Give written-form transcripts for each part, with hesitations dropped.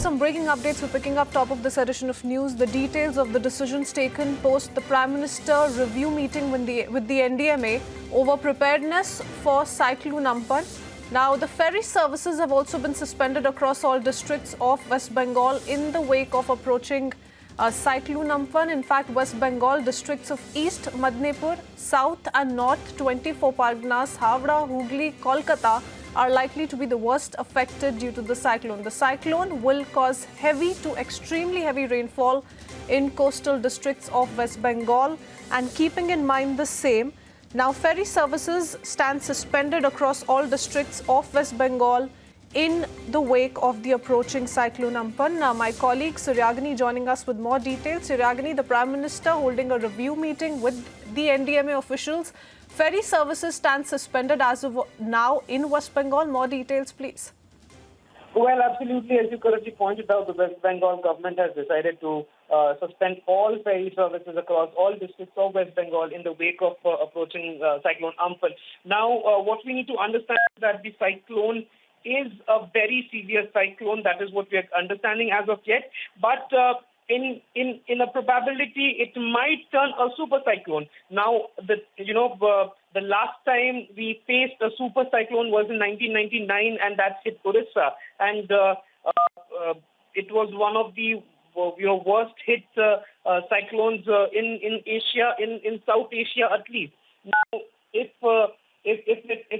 some breaking updates. We're picking up top of this edition of news. The details of the decisions taken post the Prime Minister review meeting with the NDMA over preparedness for Cyclone Amphan. Now, the ferry services have also been suspended across all districts of West Bengal in the wake of approaching Cyclone Amphan. In fact, West Bengal districts of East Madnepur, South and North 24 Parganas, Havra, Hooghly, Kolkata are likely to be the worst affected due to the cyclone. The cyclone will cause heavy to extremely heavy rainfall in coastal districts of West Bengal. And keeping in mind the same, now ferry services stand suspended across all districts of West Bengal in the wake of the approaching Cyclone Amphan. Now, my colleague Suryagini joining us with more details. Suryagini, the Prime Minister holding a review meeting with the NDMA officials. Ferry services stand suspended as of now in West Bengal. More details, please. Well, absolutely. As you correctly pointed out, the West Bengal government has decided to suspend all ferry services across all districts of West Bengal in the wake of approaching Cyclone Amphan. Now, what we need to understand is that the cyclone is a very severe cyclone. That is what we are understanding as of yet. But in a probability, it might turn a super cyclone. Now, the last time we faced a super cyclone was in 1999, and that hit Orissa, and it was one of the worst hit cyclones in Asia, in South Asia at least. Now, if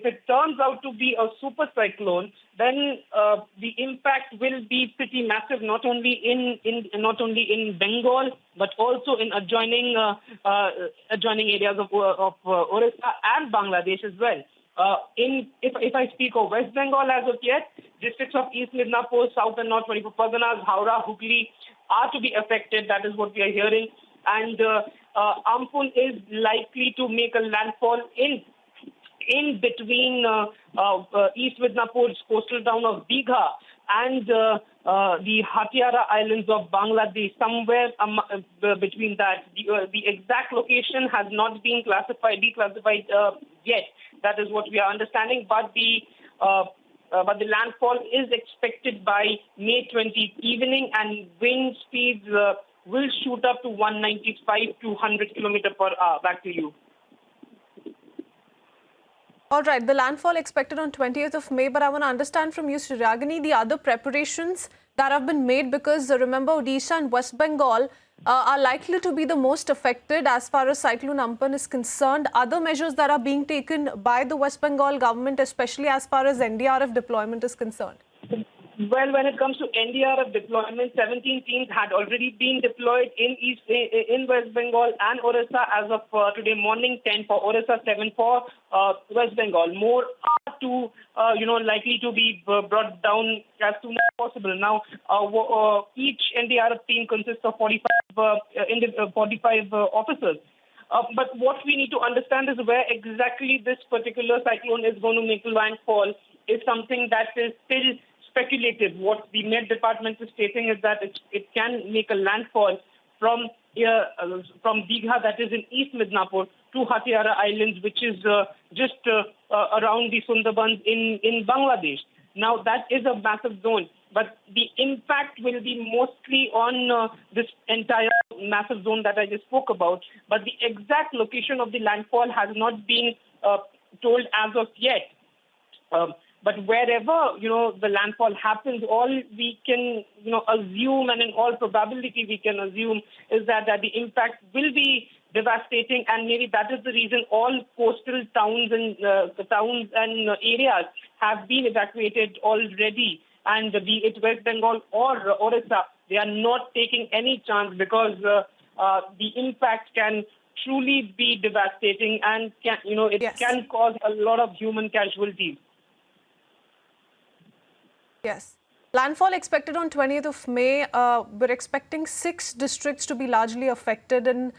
it turns out to be a super cyclone, then the impact will be pretty massive, not only in Bengal but also in adjoining areas of Orissa and Bangladesh as well. If I speak of West Bengal as of yet, districts of East Midnapur, South and North 24 Parganas, Howrah, Hooghly are to be affected. That is what we are hearing, and Amphan is likely to make a landfall in between East Midnapur's coastal town of Digha and the Hatiara Islands of Bangladesh, somewhere between that. The exact location has not been declassified yet. That is what we are understanding. But the landfall is expected by May 20th evening, and wind speeds will shoot up to 195 to 100 km per hour. Back to you. All right, the landfall expected on 20th of May, but I want to understand from you, Suryagini, the other preparations that have been made, because remember, Odisha and West Bengal are likely to be the most affected as far as Cyclone Amphan is concerned. Other measures that are being taken by the West Bengal government, especially as far as NDRF deployment is concerned? Well, when it comes to NDRF deployment, 17 teams had already been deployed in West Bengal and Orissa as of today morning. 10 for Orissa, 7 for West Bengal. More are likely to be brought down as soon as possible. Now, each NDRF team consists of 45 officers. But what we need to understand is where exactly this particular cyclone is going to make landfall is something that is still speculative. What the Met Department is stating is that it can make a landfall from Digha, that is in East Midnapur, to Hatiara Islands, which is just around the Sundarbans in Bangladesh. Now, that is a massive zone, but the impact will be mostly on this entire massive zone that I just spoke about. But the exact location of the landfall has not been told as of yet. But wherever, the landfall happens, all we can, assume, and in all probability we can assume, is that the impact will be devastating, and maybe that is the reason all coastal towns and areas have been evacuated already. And be it West Bengal or Orissa, they are not taking any chance, because the impact can truly be devastating, and can cause a lot of human casualties. Yes. Landfall expected on 20th of May. We're expecting 6 districts to be largely affected in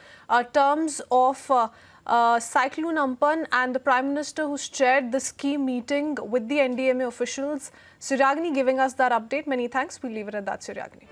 terms of Cyclone Amphan, and the Prime Minister who's chaired this key meeting with the NDMA officials. Suryagini giving us that update. Many thanks. We'll leave it at that, Suryagini.